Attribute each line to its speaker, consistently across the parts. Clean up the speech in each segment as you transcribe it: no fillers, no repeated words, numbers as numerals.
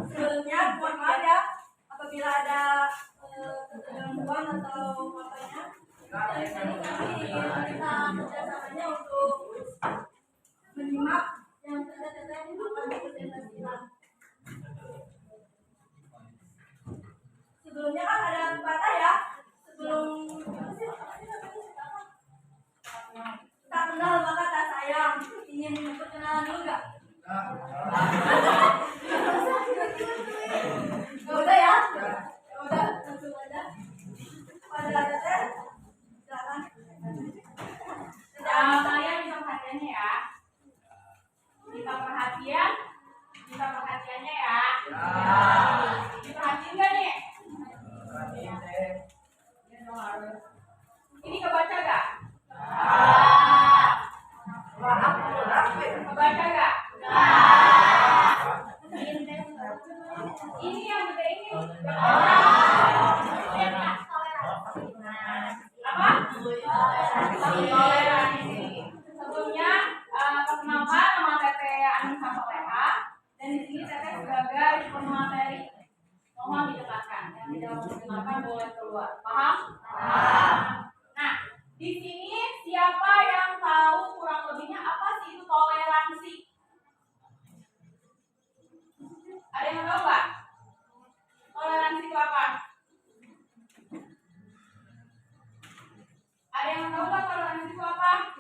Speaker 1: Sebelumnya mohon maaf ya apabila ada gangguan atau apanya. Dari sini kami minta kerjasamanya untuk menyimak yang terkait akan dipresentasikan. Sebelumnya kan ada pepatah ya. Sebelum tak kenal maka tak sayang. Ingin perkenalan dulu nggak? Udah ya? Udah, langsung aja. Pada teteh, silakan.
Speaker 2: Kalian bisa perhatiannya ya. Bisa perhatiannya ya. Diperhatiin nggak nih? Ini kebaca gak? Kebaca gak? Ini yang gede ini. Apa? Toleransi. Sebelumnya perkenalkan nama Teteh Anissa Soleha dan di sini Teteh sebagai pemateri. Mohon didekatkan. Yang tidak mau didengarkan boleh keluar. Paham? Nah, di sini siapa yang tahu kurang lebihnya apa sih itu toleransi? Ada yang tahu nggak? Toleransi itu apa? Ada yang tahu nggak toleransi itu apa?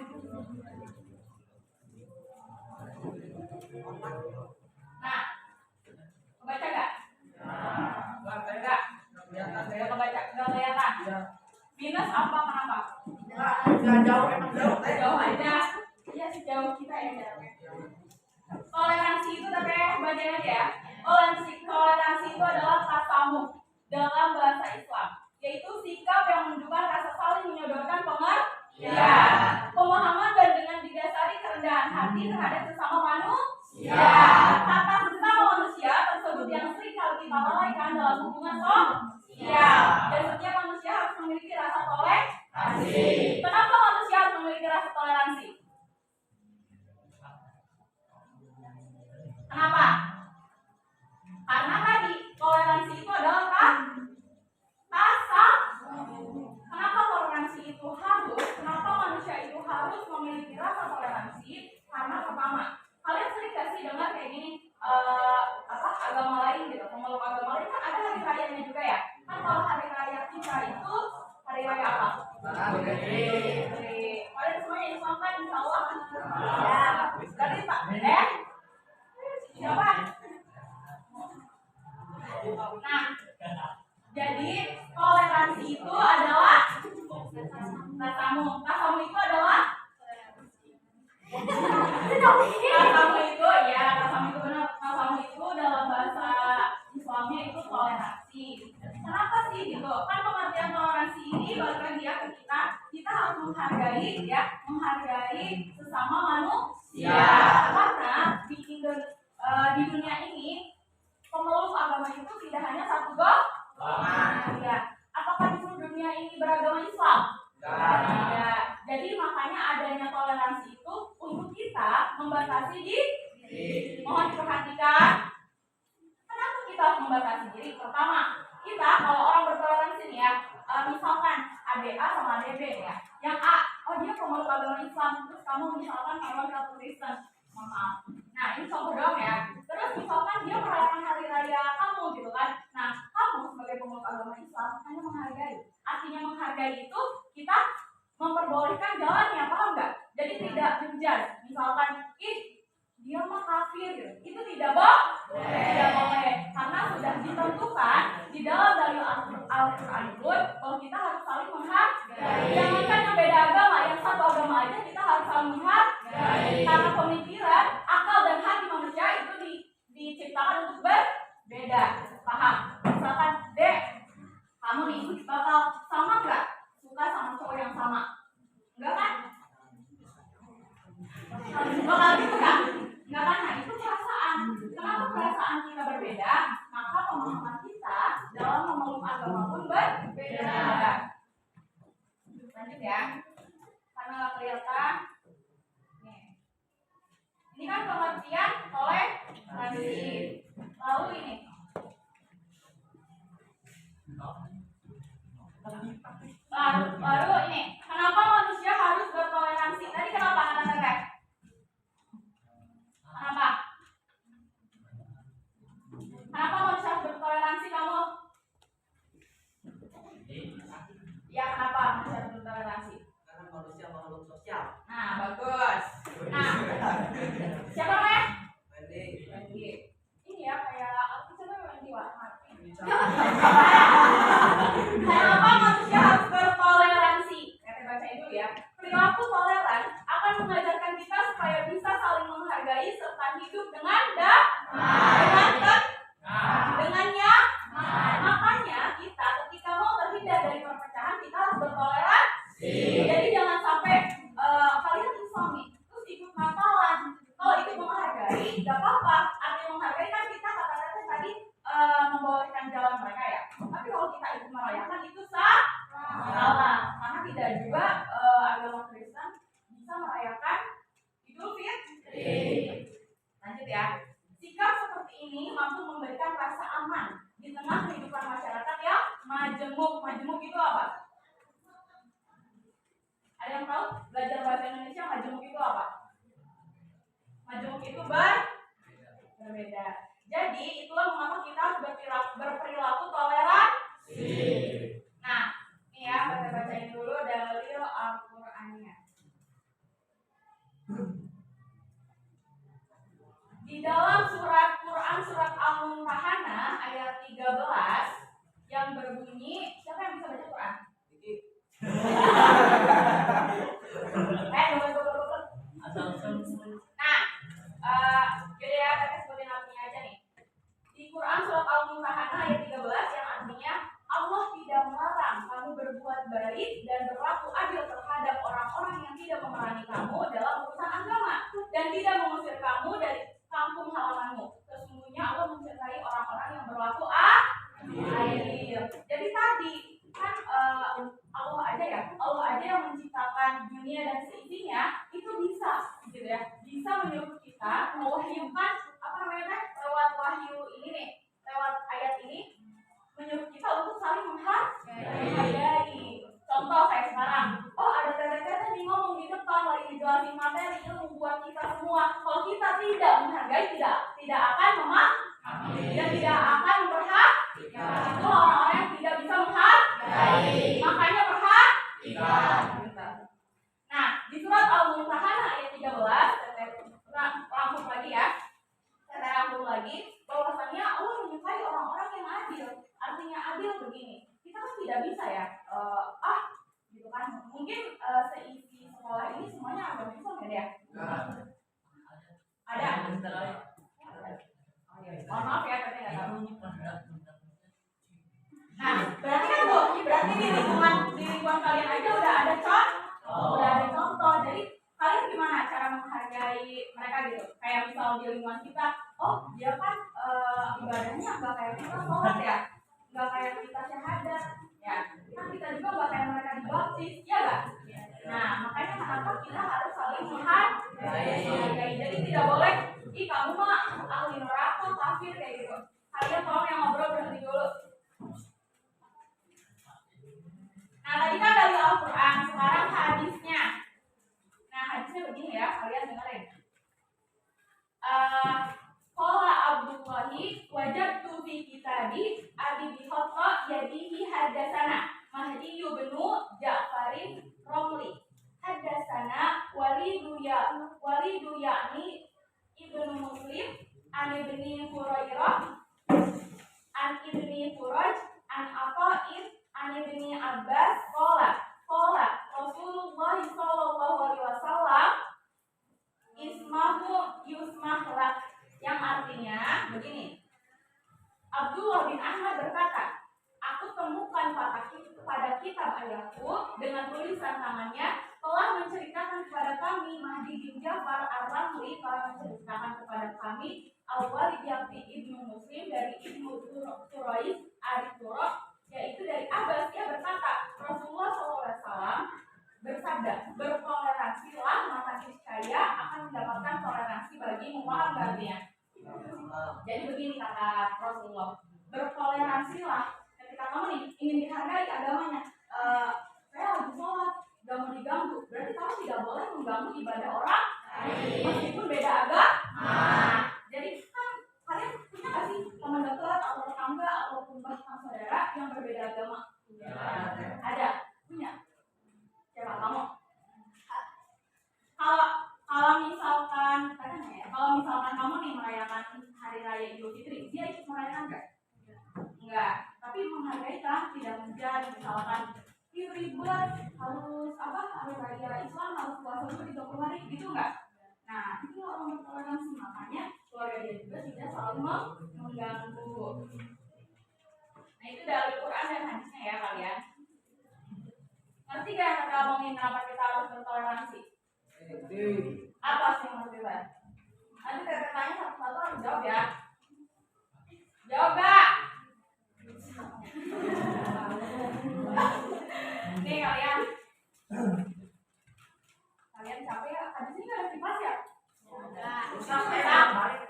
Speaker 2: Nah, kebaca nggak? Nggak. Nggak kebaca, nggak kelihatan. Minus apa kenapa?
Speaker 3: Nggak jauh, emang jauh.
Speaker 2: Jauh aja. Iya sejauh kita ya jaraknya. Toleransi itu tapi bacain aja ya. Toleransi itu adalah tasamuh dalam bahasa Islam, yaitu sikap yang menunjukkan rasa saling menyodorkan pengertian, pemahaman dan dengan didasari kerendahan hati terhadap sesama manusia. Kata sesama manusia tersebut yang sering kali kita lalaikan dalam hubungan sosial. Dan setiap manusia harus memiliki rasa toleransi. Kenapa manusia harus memiliki rasa toleransi? Kenapa? Karena tadi toleransi itu adalah Kenapa toleransi itu harus? Kenapa manusia itu harus memiliki rasa toleransi? Karena pertama, kalian sering gak sih dengar kayak gini agama lain gitu, pemeluk agama lain kan ada hari rayanya juga ya. Kan kalau hari raya kita itu hari raya apa? Kalian semuanya Islam kan insya Allah? Ya. Berarti Pak, siapa? Nah, jadi toleransi itu adalah tasamu itu adalah tasamu itu dalam bahasa Islamnya itu toleransi. Kenapa sih gitu? Kan pengertian toleransi ini balik lagi ya ke kita harus menghargai sesama manusia. Karena di dunia ini pemeluk agama itu tidak hanya satu golongan. Ya. Apakah di seluruh dunia ini beragama Islam? Tidak. Jadi makanya adanya toleransi itu untuk kita membatasi diri. Mohon diperhatikan. Kenapa kita harus membatasi diri? Pertama, kita kalau orang bertoleransi nih ya, misalkan ADA sama ADB ya. Yang A, dia pemeluk agama Islam, terus kamu misalkan kalau Kristen. Maaf. Nah, ini contoh doang ya. Terus misalkan dia merayakan hari raya kamu gitu kan. Nah, kamu sebagai pemeluk agama Islam hanya menghargai. Artinya menghargai itu kita memperbolehkan jalannya, paham nggak? Jadi tidak menjudge. Misalkan, dia mah kafir gitu. Itu tidak boleh. Karena sudah ditentukan di dalam dalil Al-Quran bahwa kita harus saling menghargai. Jangankan yang beda agama, yang satu agama aja kita harus saling menghargai. Karena pemikiran, akal dan hati manusia itu diciptakan untuk berbeda. Paham? Misalkan pemeluk agama pun berbeda. Lanjut ya. Karena nggak kelihatan. Nih. Ini kan pengertian toleransi. Lalu ini. Baru ini. Kenapa manusia harus bertoleransi? Tadi kenapa anak teteh? Kenapa? Kenapa manusia harus bertoleransi kamu? Ya kenapa manusia harus bertoleransi?
Speaker 3: Karena manusia makhluk sosial.
Speaker 2: Nah bagus. Nah siapa namanya?
Speaker 3: Wendy.
Speaker 2: Ini ya kayak aku coba Wendy Warmat. Kenapa manusia harus bertoleransi? Kita bacain dulu ya. Perilaku toleran akan mengajarkan kita supaya bisa saling menghargai serta hidup dengan dengannya. Makanya kita ketika mau terhindar dari perpecahan kita harus bertoleransi. Jadi jangan sampai kalian Islam nih terus ikut Natalan. Kalau ikut menghargai, gak apa-apa. Artinya menghargai kan kita kata-kata tadi membolehkan jalan mereka ya. Tapi kalau kita ikut merayakan itu salah. Karena tidak juga agama Kristen bisa merayakan Idul Fitri. Lanjut ya. Sikap seperti ini mampu memberikan rasa aman di tengah kehidupan masyarakat yang majemuk. Majemuk itu apa? Ada yang tahu? Belajar bahasa Indonesia majemuk itu apa? Majemuk itu berbeda. Jadi itulah mengapa kita harus berperilaku toleransi. Nah, ini ya kita bacain dulu dalil Al-Qur'annya. Di dalam surat Quran surat Al-Mumtahanah ayat 13 yang berbunyi, siapa yang bisa baca Quran? Jadi ya kita sebutin artinya aja nih. Di Quran surat Al-Mumtahanah ayat 13 yang artinya Allah tidak melarang kamu berbuat baik dan berlaku adil terhadap orang-orang yang tidak memerangi kamu dalam urusan agama dan tidak mengusir kamu dari kampung halamanmu. Sesungguhnya Allah mencintai orang-orang yang berlaku adil. Jadi tadi kan Allah aja yang menciptakan dunia dan seisinya itu bisa, gitu ya, bisa menyuruh kita mewahyukan lewat wahyu ini nih, lewat ayat ini menyuruh kita untuk saling menghargai. Contoh kayak sekarang, ada teteh-teteh nih ngomong di depan lagi ngejelasin materi itu membuat kita semua, kalau kita tidak menghargai tidak akan memahami dan tidak akan memperhatikan. Itu orang-orang yang tidak bisa menghargai, makanya perhatikan. Nah, di surat Al-Mumtahanah ayat 13, rangkum lagi ya. Saya rangkum lagi bahwasanya Allah menyukai orang-orang yang adil. Artinya adil begini. Kita kan tidak bisa ya gitu kan. Mungkin seisi sekolah ini semuanya agama Islam ya, Dea? Ada? Mohon maaf ya, tapi nggak tahu. Nah, berarti kan berarti di lingkungan kalian aja udah ada contoh. Jadi kalian gimana cara menghargai mereka gitu? Kayak misal di lingkungan kita, dia kan ibadahnya nggak kayak kita sholat ya, nggak kayak kita syahadat, ya. Kan kita juga nggak kayak mereka dibaptis, ya nggak? Nah, makanya kenapa kita harus saling menghargai. Jadi tidak boleh, kamu mah ahli neraka, kafir kayak gitu. Kalian tolong yang ngobrol berhenti dulu. Nah, tadi kan dari Al-Quran, sekarang hadisnya. Nah, hadisnya begini ya, kalian dengerin. Qala Abdullahi wajadtu fi kitabi Abi Bihotta yadihi hadatsana Mahdi bin Ja'farin Romli hadatsana Walidu yakni Ibnu Muslim an Ibni Hurairah an Ibni Furaj an Ata'in an Ibni Abbas qala Rasulullah sallallahu alaihi wasallam ismahu yusmah lak, yang artinya begini. Abdullah bin Ahmad berkata, aku temukan pada kitab ayahku dengan tulisan tangannya telah menceritakan kepada kami Mahdi bin Ja'far ar-Ramli telah menceritakan kepada kami Al-Walid yakni Ibnu Muslim dari Ibnu Turais Ari Turab Rasulullah. Bertoleransilah. Ketika kamu nih ingin dihargai agamanya, saya lagi sholat, gak mau diganggu. Berarti kamu tidak boleh mengganggu ibadah orang meskipun beda agama. Jadi kan kalian punya gak sih teman dekat atau tetangga ataupun bahkan saudara yang berbeda agama? Ada, punya. Siapa kamu? Kalau misalkan kamu nih merayakan hari raya Idul Fitri, dia ikut merayakan enggak? Enggak. Tapi menghargai kan, tidak menjadi misalkan ribet harus hari raya Islam harus puasa dulu 30 hari gitu enggak? Nah, itu orang bertoleransi, makanya keluarga dia juga tidak selalu mengganggu. Nah, itu dari Quran dan hadisnya ya kalian. Ngerti gak yang kita ngomongin kenapa kita harus bertoleransi? Apa sih yang harus kita? Nanti saya tanya satu-satu harus jawab ya. Jawab gak? Nih kalian. Kalian capek ya? Habis ini gak ada kipas ya?
Speaker 3: Usah saya balik.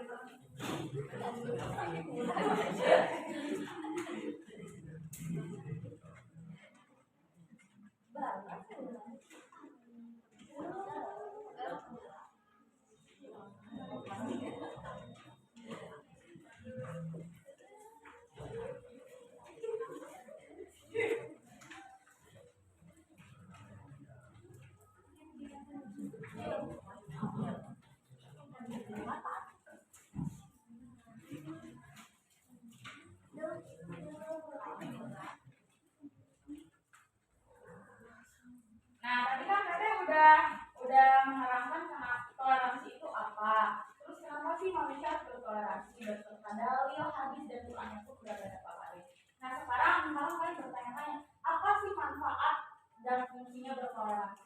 Speaker 2: Nah, tadi kan Tete udah menerangkan kenapa toleransi itu apa. Terus kenapa sih manusia bertoleransi berdasarkan dalil, hadis dan Quran itu sudah ada paparin. Nah, sekarang kalian bertanya-tanya, apa sih manfaat dan fungsinya bertoleransi?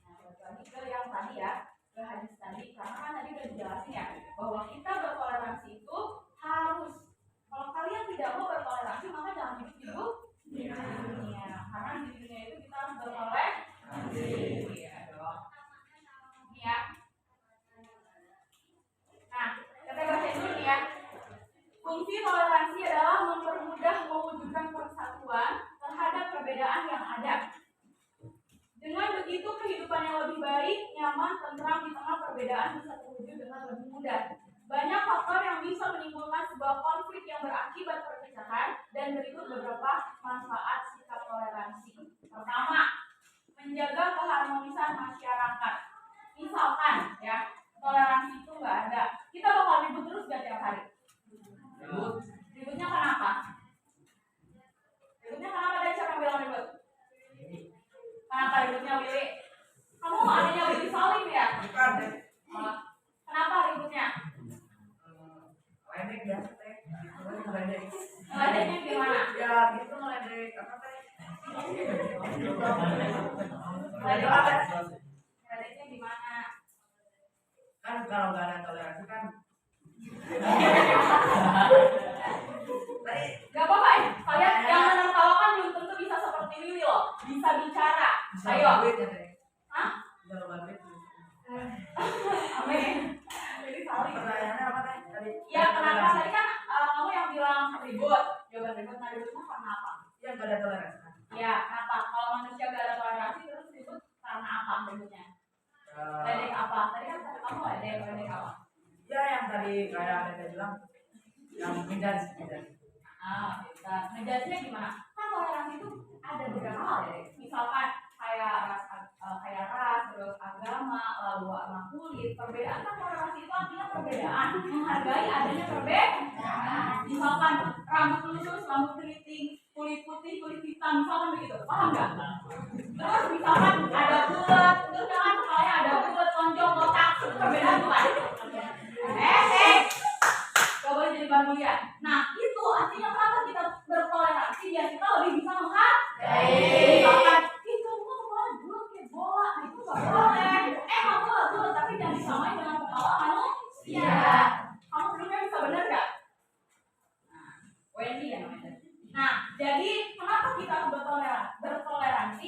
Speaker 2: Nah, lagi ke yang tadi ya, ke hadis tadi, karena kan tadi udah dijelasin ya bahwa kita bertoleransi itu harus. Kalau kalian tidak mau bertoleransi, maka jangan hidup di dunia. Karena di dunia itu kita harus bertoleransi. Iya dong. Ya. Nah, kita baca dulu nih ya. Fungsi toleransi adalah mempermudah mewujudkan persatuan terhadap perbedaan yang ada. Dengan begitu kehidupan yang lebih baik, nyaman, tentram di tengah perbedaan bisa terwujud dengan lebih mudah. Banyak faktor yang bisa menimbulkan sebuah konflik yang berakibat perpecahan dan berikut beberapa manfaat sikap toleransi. Pertama, menjaga keharmonisan masyarakat. Misalkan ya, toleransi itu nggak ada, kita bakal ribut terus gak tiap hari? Ributnya kenapa? Ributnya kenapa? Dari siapa yang bilang ribut? Kenapa ributnya Willy? Kamu adanya Willy Salim ya?
Speaker 3: Bukan deh.
Speaker 2: Kenapa ributnya?
Speaker 3: Ledek biasa teh. Ledek.
Speaker 2: Ledeknya gimana?
Speaker 3: Ya gitu ledek apa teh?
Speaker 2: Ledek apa? Ledeknya gimana?
Speaker 3: Kan kalau nggak ada toleransi kan.
Speaker 2: Gak apa-apa ya, kalian yang menertawakan belum tentu bisa seperti Willy loh, bisa bicara. Ayo. Hah? Amin. Jadi saling.
Speaker 3: Pertanyaannya apa teh? Tadi.
Speaker 2: Ya kenapa tadi kan kamu yang bilang ribut, jawaban ribut, nah ributnya karena apa?
Speaker 3: Yang nggak ada toleransi.
Speaker 2: Ya kenapa? Kalau manusia gak ada toleransi terus ribut karena apa ributnya? Ledek apa? Tadi kan kata kamu ledek apa?
Speaker 3: Ya yang tadi kayak Tete bilang, yang menjadi.
Speaker 2: Bisa. Ngejelasinnya gimana? Kan toleransi itu ada beberapa hal ya. Misalkan kayak ras, terus agama, lalu warna kulit, perbedaan kan toleransi itu artinya perbedaan, menghargai adanya perbedaan. Misalkan rambut lurus, rambut keriting, kulit putih, kulit hitam, misalkan begitu, paham nggak? Terus misalkan ada bulat, terus jangan kepalanya ada bulat, tonjol, botak, itu perbedaan bukan? Gak boleh jadi bahan bulian. Nah itu artinya kenapa kita bertoleransi biar kita lebih bisa menghargai. Misalkan itu kepala bulat kayak bola, nah itu gak boleh. Kamu gak bulat tapi jangan disamain dengan kepala manusia. Kamu sebelumnya bisa bener gak? Nah, Wendy ya namanya. Nah jadi kenapa kita harus bertoleransi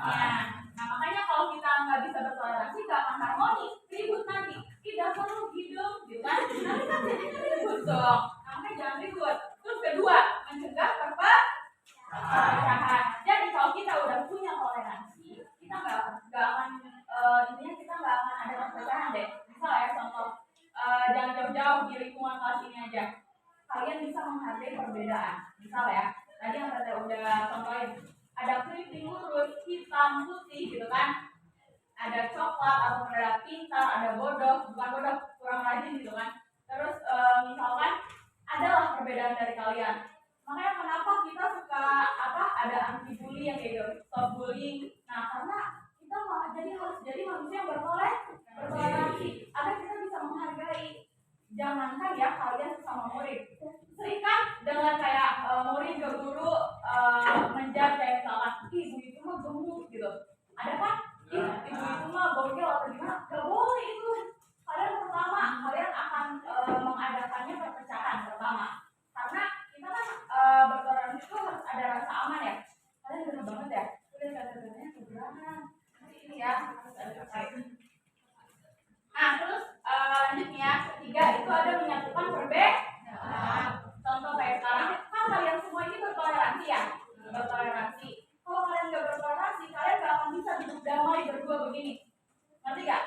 Speaker 2: Nah makanya kalau kita nggak bisa bertoleransi nggak akan harmoni, ribut nanti. Tidak perlu hidup, gitu kan? Nanti kan jadinya ribut dong. Namanya jangan ribut. Terus kedua, mencegah perpecahan. Jadi kalau kita udah punya toleransi, kita nggak akan intinya kita nggak akan ada perpecahan deh. Misal ya contoh, jangan jauh-jauh di lingkungan kelas ini aja. Kalian bisa menghargai perbedaan. Misal ya, tadi yang saya udah contohin, ada keriting lurus, hitam, putih gitu kan. Ada coklat atau ada pintar, ada bodoh, bukan bodoh, kurang rajin gitu kan. Terus misalkan adalah perbedaan dari kalian. Makanya kenapa kita suka ada anti bully yang kayak gitu, stop bullying. Nah karena kita harus jadi manusia yang bertoleransi agar kita bisa menghargai. Jangankan ya kalian sesama murid, serikan dengan kayak murid ke guru menjudge kayak misalkan ibu itu mah gemuk gitu, ada kan? Ibu itu mah bogel atau gimana? Gak boleh itu. Kalian akan mengadakannya perpecahan pertama, karena kita kan bertoleransi itu harus ada rasa aman ya. Kalian benar banget ya. Udah kata-katanya keberanian. Ini ya harus ada terkait. Nah terus lanjut ya, ketiga itu ada menyatukan perbedaan. Contoh kayak sekarang kan kalian semua ini bertoleransi ya, bertoleransi. Kalau kalian nggak bertoleransi, kalian nggak akan bisa hidup damai berdua begini, ngerti nggak?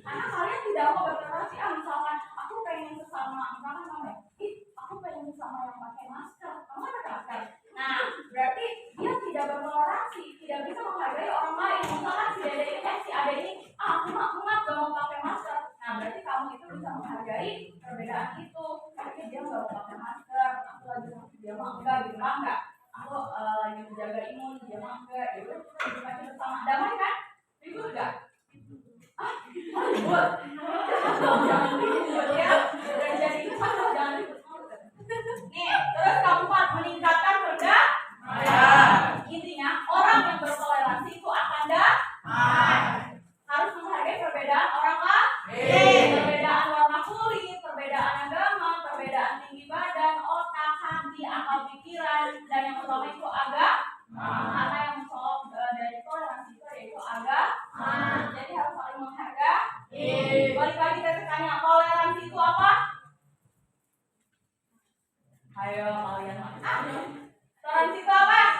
Speaker 2: Karena kalian tidak mau bertoleransi. Misalkan aku pengen sesama, misalkan kamu ya, aku pengen sesama yang pakai masker, kamu ada masker. Nah berarti dia tidak bertoleransi, tidak bisa menghargai orang lain. Misalkan si Ade ini, aku nggak mau pakai masker. Nah berarti kamu itu bisa menghargai perbedaan itu. Tapi dia nggak mau pakai masker, aku lagi sakit, dia mah enggak gitu kan enggak. Aku lagi menjaga imun, dia mah enggak. Itu kita hidup aja bersama, damai kan? Ribut enggak? Ribut. Jangan ribut ya. Dan jadi itu jangan ribut. Nih, terus keempat, meningkatkan perbedaan. Intinya orang yang bertoleransi itu akan harus menghargai perbedaan orang lain. Perbedaan warna kulit, perbedaan agama, perbedaan tinggi badan, otak, hati, akal pikiran, dan yang utama itu agama. Karena yang mencolok dari toleransi itu yaitu agama. Jadi harus saling menghargai. Balik lagi kita tanya, toleransi itu apa? Ayo kalian toleransi itu apa?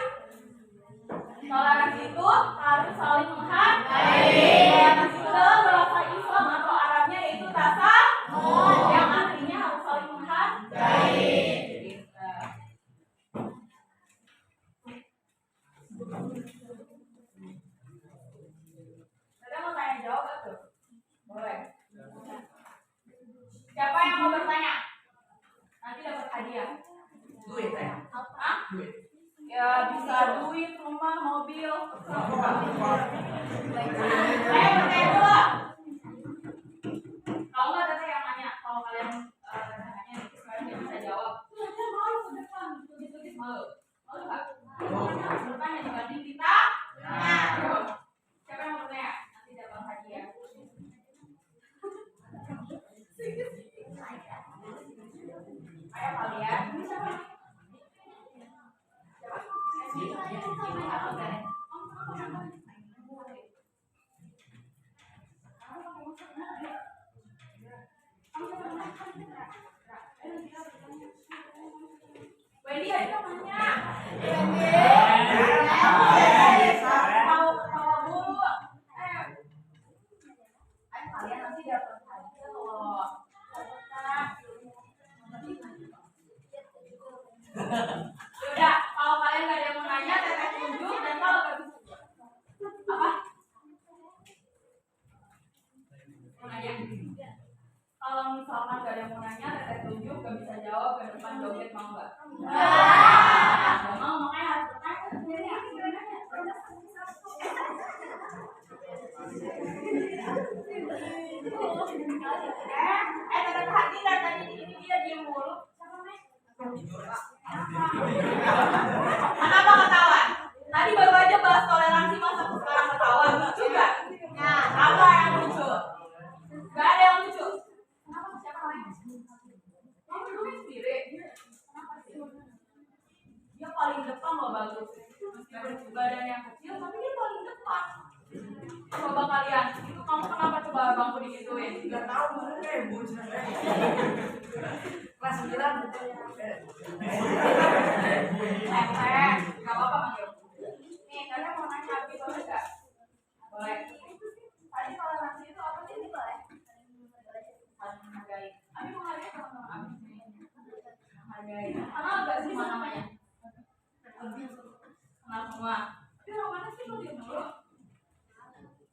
Speaker 2: Toleransi itu harus saling menghargai. Toleransi itu dalam bahasa Islam atau Arabnya yaitu tasawuf, yang artinya harus saling menghargai. Kita mau tanya jawab gak tuh? Boleh. Siapa yang mau bertanya? Nanti dapat hadiah.
Speaker 3: Duit ya?
Speaker 2: Hah?
Speaker 3: Duit.
Speaker 2: Ya bisa duit, rumah, mobil. Ayo bertanya dulu. Kalau nggak ada yang nanya, kalau kalian nanya, kalian nggak bisa jawab. Belajar malu ke depan, tulis malu. Malu nggak? Bertanya dibanding kita. Nah, siapa yang mau bertanya? Nanti dapat hadiah. Ayo kalian. Wendy ayo nanya. Ketawa dulu. Ayo kalian nanti dapat hadiah loh. Udah, kalau kalian nggak ada yang mau nanya, teteh tunjuk, dan kalau nggak bisa apa? Mau nanya? Kalau misalkan nggak ada yang mau nanya, teteh tunjuk, nggak bisa jawab, ke depan joget mau nggak? Nggak mau, makanya harus bertanya. Teteh hati dari tadi ini dia diem mulu. Kenapa ketawa? Tadi baru aja bahas toleransi, masa sekarang ketawa? Lucu gak? Nah, apa yang lucu? Gak ada yang lucu. Kenapa? Siapa namanya? Yang dulu Spirit. Kenapa sih? Dia paling depan loh bagus. Meskipun badan yang kecil, tapi dia paling coba kalian? Itu kamu kenapa coba bangku digituin?
Speaker 3: Nggak tahu mungkin bocah. Kelas 9
Speaker 2: Nggak apa-apa manggil. Nih, kalian mau nanya Abi boleh nggak? Boleh. Tadi toleransi itu apa sih? Ini boleh. Saling menghargai. Abi menghargai teman-teman Abi. Menghargai. Kenal nggak semua namanya? Kenal semua. Tapi orang mana sih lo diam dulu?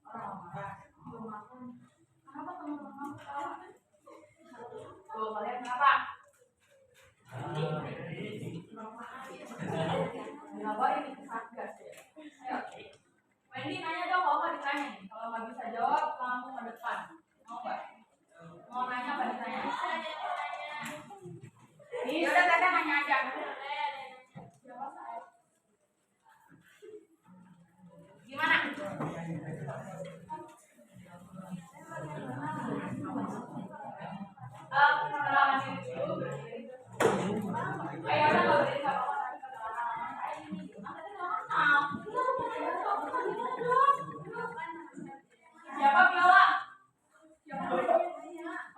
Speaker 2: Orang marah. Belum makan. Kenapa teman-teman kamu ketawa? Tuh, kalian kenapa? Dilaporin ke Satgas ya. Ayo. Wendy nanya dong, kalau nggak ditanya nih. Kalau nggak bisa jawab, langsung ke depan. Mau nggak? Mau nanya apa ditanya? Yaudah, Tete nanya aja. Gimana? Kenalan diri dulu. Ayo, udah nggak berdiri nggak apa-apa. Siapa Viola? Siapa?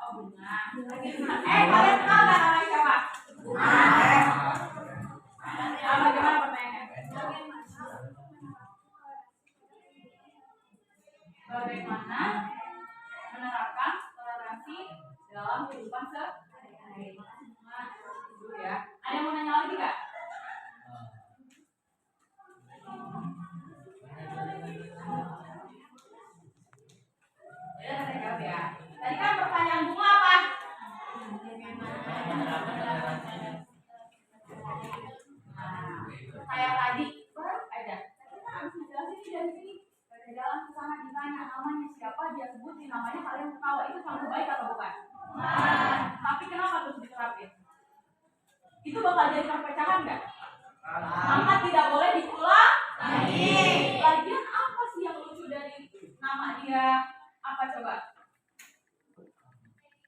Speaker 2: Oh, Bunga. Kalian kenal nggak namanya siapa? Bagaimana pertanyaannya? Bagaimana menerapkan toleransi dalam kehidupan sehari-hari? Dulu ya. Ada yang mau nanya lagi nggak? Ya, saya jawab ya. Tadi kan pertanyaan Bunga apa? Nah, kayak tadi baru aja. Kita harus menjelaskan ini dari sini. Jalan ke sana ditanya namanya siapa, dia sebutin namanya, kalian ketawa. Itu contoh baik atau bukan? Tapi kenapa terus diterapin? Itu bakal jadi perpecahan nggak? Maka tidak boleh diulang lagi. Lagian apa sih yang lucu dari nama dia? Apa coba?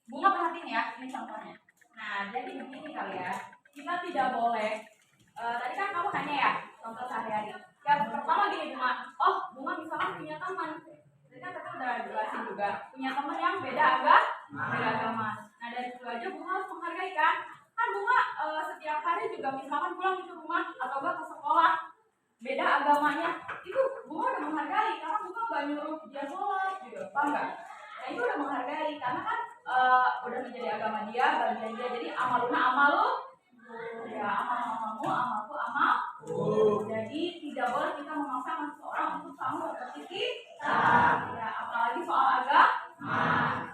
Speaker 2: Bunga perhatiin ya, ini contohnya. Nah, jadi begini kalian, kita tidak boleh. Tadi kan kamu tanya ya, contoh sehari-hari. Ya pertama gini Bunga, oh Bunga misalkan punya teman, jadi kan kita udah jelasin juga, punya teman yang beda agama. Nah dari itu aja Bunga harus menghargai kan Bunga setiap hari juga misalkan pulang ke rumah atau enggak ke sekolah, beda agamanya, itu Bunga udah menghargai karena Bunga nggak nyuruh dia sholat gitu, paham nggak? Nah itu udah menghargai karena kan udah menjadi agama dia, bagian dia, jadi amaluna amalu. Ya, amal-amalmu, amalku amal. Jadi tidak boleh kita memaksakan seseorang untuk sama seperti kita. Ya, apalagi soal agama.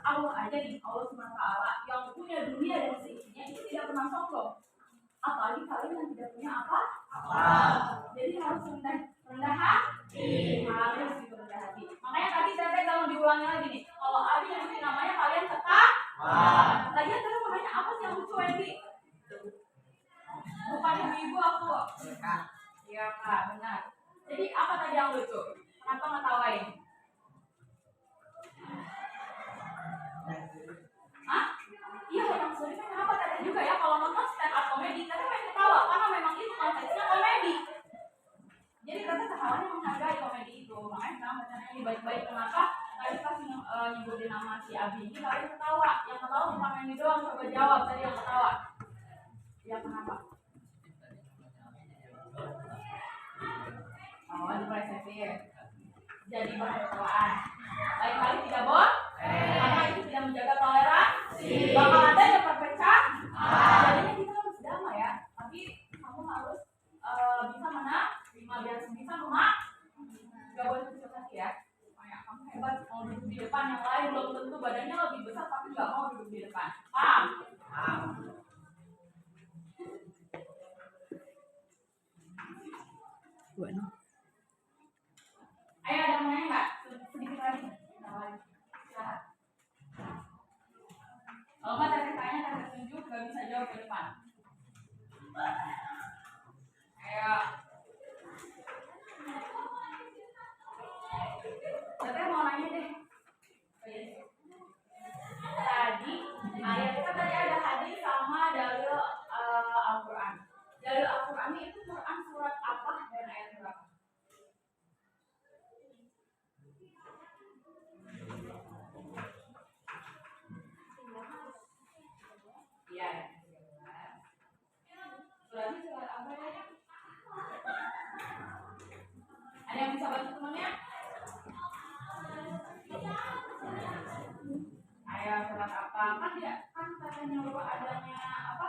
Speaker 2: Allah aja nih, Allah SWT yang punya dunia dan seisinya itu tidak pernah sombong. Apalagi kalian yang tidak punya apa? Jadi harus rendah hati. Harus gitu rendah hati. Makanya tadi Tete kalau diulangi lagi nih, kalau Abi yang namanya kalian tetap. Lagian Tete mau nanya apa sih yang lucu Wendy? Bukan ibu aku. Iya Kak, benar. Jadi apa tadi yang lucu? Kenapa ngetawain? Hah? Iya yang sorry kan kenapa tadi juga ya kalau nonton stand up komedi Tete main ketawa karena memang itu konteksnya komedi. Jadi Tete ketawanya menghargai komedi itu. Makanya sekarang bacanya ini baik-baik. Kenapa? Tadi pas nyebutin nama si Abi ini kalian ketawa. Yang ketawa bukan ini doang, coba jawab tadi yang ketawa. Ya kenapa? Oh, dipersentif. Jadi bahan ketawaan. Lain-kali tidak boleh. Karena itu tidak menjaga toleransi. Bakal ada yang perpecah. Jadinya kita harus damai ya. Tapi kamu harus bisa menerima biar bisa memak. Gak boleh kecil hati ya. Kayak kamu hebat mau duduk di depan, yang lain belum tentu badannya lebih besar tapi gak mau duduk di depan. Paham? Ayo ada yang nanya nggak? Sedikit lagi. Silahkan. Kalau nggak Tete tanya, Tete tunjuk, nggak bisa jawab ke depan. Ayo. Tete mau nanya deh. Tadi ayat kita tadi ada hadis sama dalil Al-Quran. Dalil Al-Quran itu Quran surat apa dan ayat berapa? bantu temannya? Ayo surat apa? Kan dia kan katanya bapak adanya apa?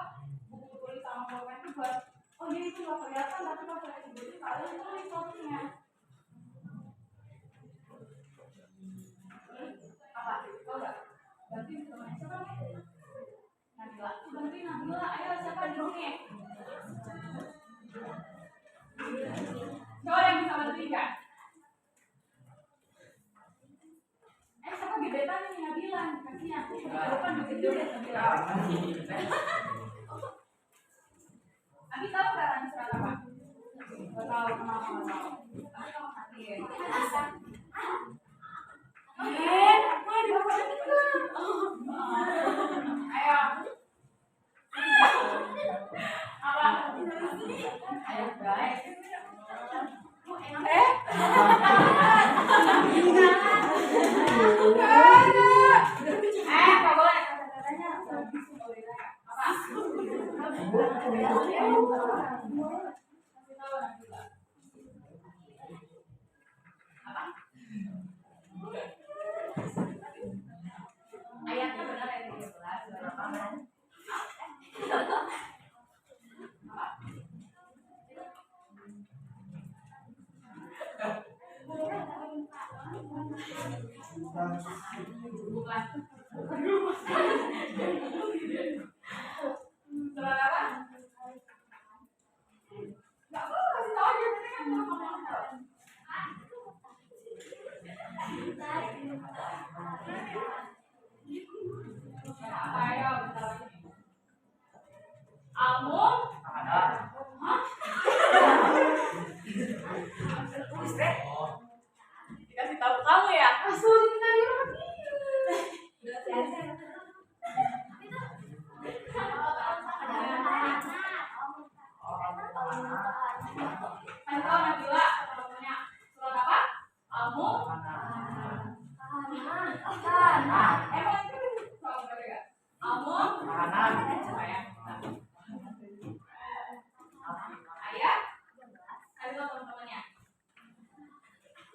Speaker 2: Buku tulis sama pulpen itu buat oh dia itu nggak kelihatan tapi pas saya sebutin kalian tulis topiknya. Apa? Tahu nggak? Bantuin temannya siapa namanya? Nabila. Bantuin Nabila. Ayo siapa di sini? Siapa yang bisa bantuin kan? Siapa gebetan nih Nabila? Kasihan. Bukan gede Nabila. Abi tahu nggak tadi surat apa? Nggak tahu kenapa nggak tahu. Tapi kamu sakit. Mau dibacain nggak? Ayo. Apa? Ayo guys. Nggak boleh kata-katanya habis nggak boleh tanya. Apa? Kasih tahu nanti lah. Apa? Ayatnya benar ayat 13 berapa? Bukan. Surat apa? Nggak apa kasih tahu aja nanti kan kalau kamu tahu. Ayo bentar lagi. Almun? Hah? Dikasih tahu kamu ya? Langsung kita di rumah. Kasih tahu Nabila teman-temannya surat apa? Almun? Emang itu soal berapa? Almun? Ayat? Kasih tahu teman-temannya.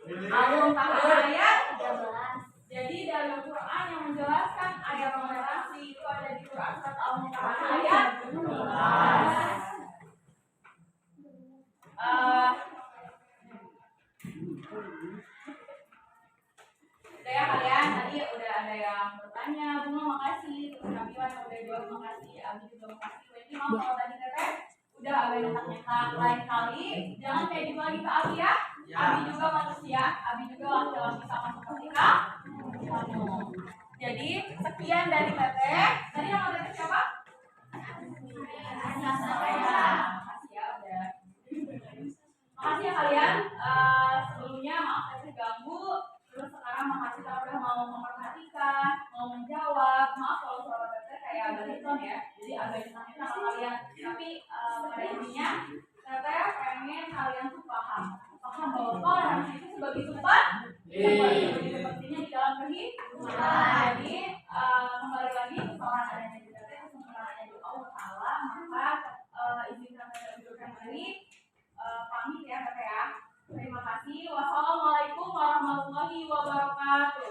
Speaker 2: Almun tahan ayat 13. Jadi dalam Quran yang menjelaskan ayat numerasi itu ada di Quran surat Al-Mumtahanah ayat 12. Udah ya kalian, tadi udah ada yang bertanya, Bunga makasih, terus Nabila yang udah jawab makasih, Abi juga makasih. Wendy mau kalau tadi teteh udah agak nyetak-nyetak lain kali, jangan kayak gitu lagi ke Abi ya. Abi juga manusia, Abi juga laki-laki sama seperti kamu. Jadi sekian dari teteh. Tadi nama teteh siapa? Makasih ya udah. Makasih ya kalian. Sebelumnya maaf teteh ganggu. Terus sekarang makasih kalau udah mau memperhatikan, mau menjawab. Maaf kalau suara teteh kayak bariton ya. Jadi agak ditanya sama kalian. Tapi pada intinya teteh pengen kalian tuh paham bahwa toleransi itu sebagai tempat sepertinya di dalam kehidupan. Jadi kembali lagi kesalahan adanya di teteh kesempurnaan di Allah Taala. Maka izinkan saya undur diri. Pamit ya teteh ya. Terima kasih. Wassalamualaikum warahmatullahi wabarakatuh.